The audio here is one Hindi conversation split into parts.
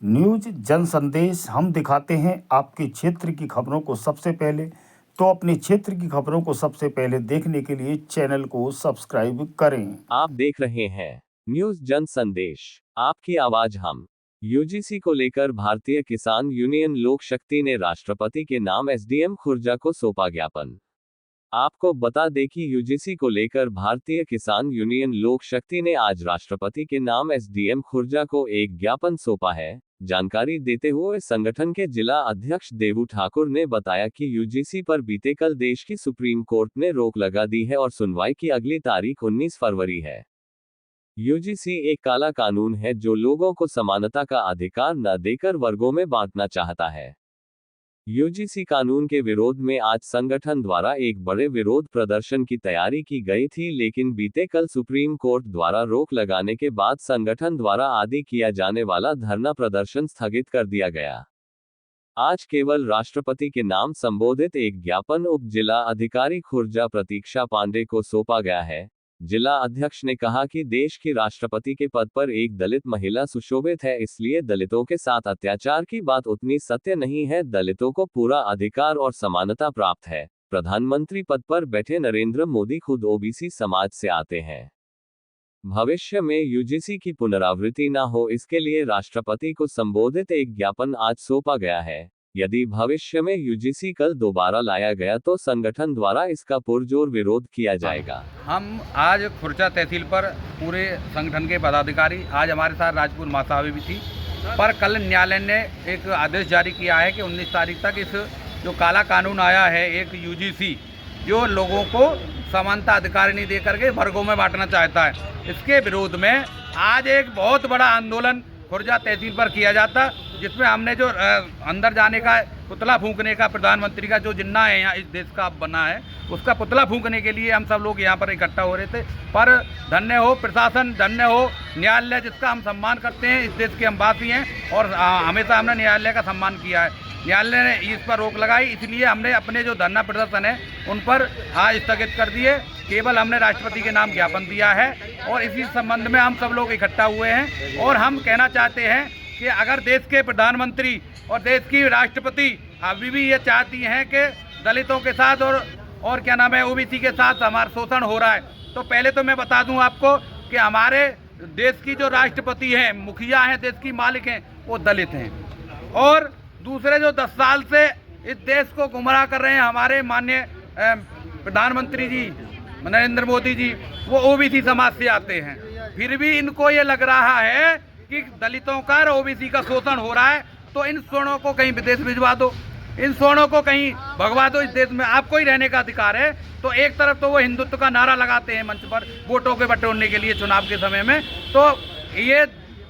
न्यूज जन संदेश हम दिखाते हैं आपके क्षेत्र की खबरों को सबसे पहले। तो अपने क्षेत्र की खबरों को सबसे पहले देखने के लिए चैनल को सब्सक्राइब करें। आप देख रहे हैं न्यूज जन संदेश, आपकी आवाज हम। यूजीसी को लेकर भारतीय किसान यूनियन लोक शक्ति ने राष्ट्रपति के नाम एसडीएम खुर्जा को सौंपा ज्ञापन। आपको बता दें कि यूजीसी को लेकर भारतीय किसान यूनियन लोक शक्ति ने आज राष्ट्रपति के नाम एसडीएम खुर्जा को एक ज्ञापन सौंपा है। जानकारी देते हुए संगठन के जिला अध्यक्ष देवू ठाकुर ने बताया कि यूजीसी पर बीते कल देश की सुप्रीम कोर्ट ने रोक लगा दी है और सुनवाई की अगली तारीख 19 फरवरी है। यूजीसी एक काला कानून है जो लोगों को समानता का अधिकार न देकर वर्गों में बांटना चाहता है। यूजीसी कानून के विरोध में आज संगठन द्वारा एक बड़े विरोध प्रदर्शन की तैयारी की गई थी, लेकिन बीते कल सुप्रीम कोर्ट द्वारा रोक लगाने के बाद संगठन द्वारा आदि किया जाने वाला धरना प्रदर्शन स्थगित कर दिया गया। आज केवल राष्ट्रपति के नाम संबोधित एक ज्ञापन उप जिला अधिकारी खुर्जा प्रतीक्षा पांडे को सौंपा गया है। जिला अध्यक्ष ने कहा कि देश की राष्ट्रपति के पद पर एक दलित महिला सुशोभित है, इसलिए दलितों के साथ अत्याचार की बात उतनी सत्य नहीं है। दलितों को पूरा अधिकार और समानता प्राप्त है। प्रधानमंत्री पद पर बैठे नरेंद्र मोदी खुद ओबीसी समाज से आते हैं। भविष्य में यूजीसी की पुनरावृत्ति न हो, इसके लिए राष्ट्रपति को संबोधित एक ज्ञापन आज सौंपा गया है। यदि भविष्य में यूजीसी कल दोबारा लाया गया तो संगठन द्वारा इसका पुरजोर विरोध किया जाएगा। हम आज खुर्जा तहसील पर पूरे संगठन के पदाधिकारी, आज हमारे साथ राजपूत मातावी भी थी, पर कल न्यायालय ने एक आदेश जारी किया है कि 19 तारीख तक इस जो काला कानून आया है एक यूजीसी जो लोगों को समानता अधिकार नहीं दे करके वर्गों में बांटना चाहता है, इसके विरोध में आज एक बहुत बड़ा आंदोलन खुर्जा तहसील पर किया जाता, जिसमें हमने जो अंदर जाने का पुतला फूंकने का प्रधानमंत्री का जो जिन्ना है यहाँ इस देश का बना है, उसका पुतला फूंकने के लिए हम सब लोग यहाँ पर इकट्ठा हो रहे थे। पर धन्य हो प्रशासन, धन्य हो न्यायालय, जिसका हम सम्मान करते हैं। इस देश के हम वासी हैं और हमेशा हमने न्यायालय का सम्मान किया है। न्यायालय ने इस पर रोक लगाई, इसलिए हमने अपने जो धरना प्रदर्शन है उन पर आज स्थगित कर दिए। केवल हमने राष्ट्रपति के नाम ज्ञापन दिया है और इसी संबंध में हम सब लोग इकट्ठा हुए हैं। और हम कहना चाहते हैं कि अगर देश के प्रधानमंत्री और देश की राष्ट्रपति अभी भी ये चाहती हैं कि दलितों के साथ और क्या नाम है ओबीसी के साथ हमारा शोषण हो रहा है, तो पहले तो मैं बता दूं आपको कि हमारे देश की जो राष्ट्रपति हैं, मुखिया हैं, देश की मालिक हैं, वो दलित हैं। और दूसरे जो 10 साल से इस देश को गुमराह कर रहे हैं हमारे माननीय प्रधानमंत्री जी नरेंद्र मोदी जी, वो ओबीसी समाज से आते हैं। फिर भी इनको ये लग रहा है कि दलितों का और ओबीसी का शोषण हो रहा है, तो इन सोनों को कहीं विदेश भिजवा दो, इन सोनों को कहीं भगवा दो। इस देश में आपको ही रहने का अधिकार है। तो एक तरफ तो वो हिंदुत्व का नारा लगाते हैं मंच पर वोटों के बटोरने के लिए चुनाव के समय में, तो ये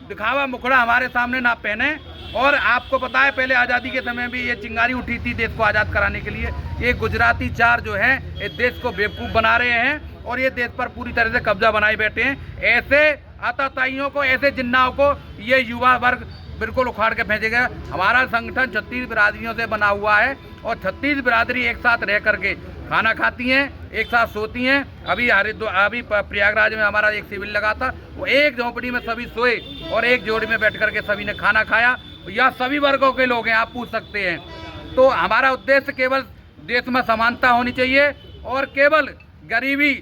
दिखावा मुखड़ा हमारे सामने ना पहने। और आपको पता है पहले आज़ादी के समय भी ये चिंगारी उठी थी देश को आज़ाद कराने के लिए। ये गुजराती चार जो हैं इस देश को बेवकूफ़ बना रहे हैं और ये देश पर पूरी तरह से कब्जा बनाए बैठे हैं। ऐसे आतताइयों को, ऐसे जिन्नाओं को ये युवा वर्ग बिल्कुल उखाड़ के भेजेगा। हमारा संगठन 36 बिरादरियों से बना हुआ है और 36 बिरादरी एक साथ रह करके खाना खाती हैं, एक साथ सोती हैं। अभी प्रयागराज में हमारा एक शिविर लगा था, वो एक झोंपड़ी में सभी सोए और एक जोड़ी में बैठ करके सभी ने खाना खाया। यह सभी वर्गों के लोग हैं, आप पूछ सकते हैं। तो हमारा उद्देश्य केवल देश में समानता होनी चाहिए और केवल गरीबी,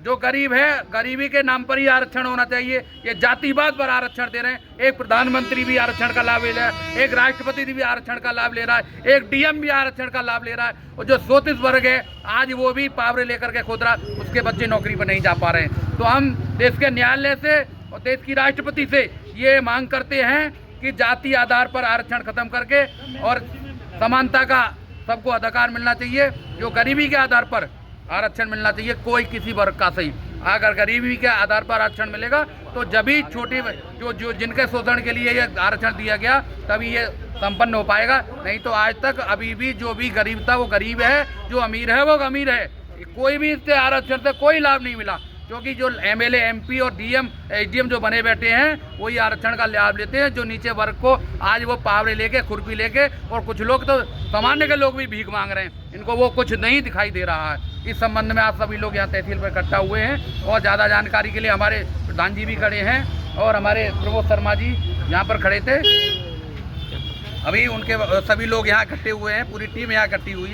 जो गरीब है गरीबी के नाम पर ही आरक्षण होना चाहिए। ये जातिवाद पर आरक्षण दे रहे हैं। एक प्रधानमंत्री भी आरक्षण का लाभ ले रहा है, एक राष्ट्रपति भी आरक्षण का लाभ ले रहा है, एक डीएम भी आरक्षण का लाभ ले रहा है। और जो 34 वर्ग है आज वो भी पावरे लेकर के खुद रहा, उसके बच्चे नौकरी पर नहीं जा पा रहे हैं। तो हम देश के न्यायालय से और देश की राष्ट्रपति से ये मांग करते हैं कि जाति आधार पर आरक्षण खत्म करके और समानता का सबको अधिकार मिलना चाहिए। जो गरीबी के आधार पर आरक्षण मिलना चाहिए, कोई किसी वर्ग का सही। अगर गरीबी के आधार पर आरक्षण मिलेगा तो जब ही छोटी जो जिनके शोषण के लिए ये आरक्षण दिया गया तभी ये संपन्न हो पाएगा। नहीं तो आज तक अभी भी जो भी गरीब था वो गरीब है, जो अमीर है वो अमीर है। कोई भी इससे आरक्षण से कोई लाभ नहीं मिला, क्योंकि जो एमएलए, एमपी और डीएम, एसडीएम जो बने बैठे हैं वही आरक्षण का लाभ लेते हैं। जो नीचे वर्ग को आज वो पावरे लेके, खुरपी लेके, और कुछ लोग तो सामान्य के लोग भी भीख मांग रहे हैं, इनको वो कुछ नहीं दिखाई दे रहा है। इस संबंध में आप सभी लोग यहाँ तहसील पर इकट्ठा हुए हैं और ज़्यादा जानकारी के लिए हमारे प्रधान जी भी खड़े हैं और हमारे प्रमोद शर्मा जी यहाँ पर खड़े थे। अभी उनके सभी लोग यहाँ इकट्ठे हुए हैं, पूरी टीम यहाँ इकट्ठी हुई है।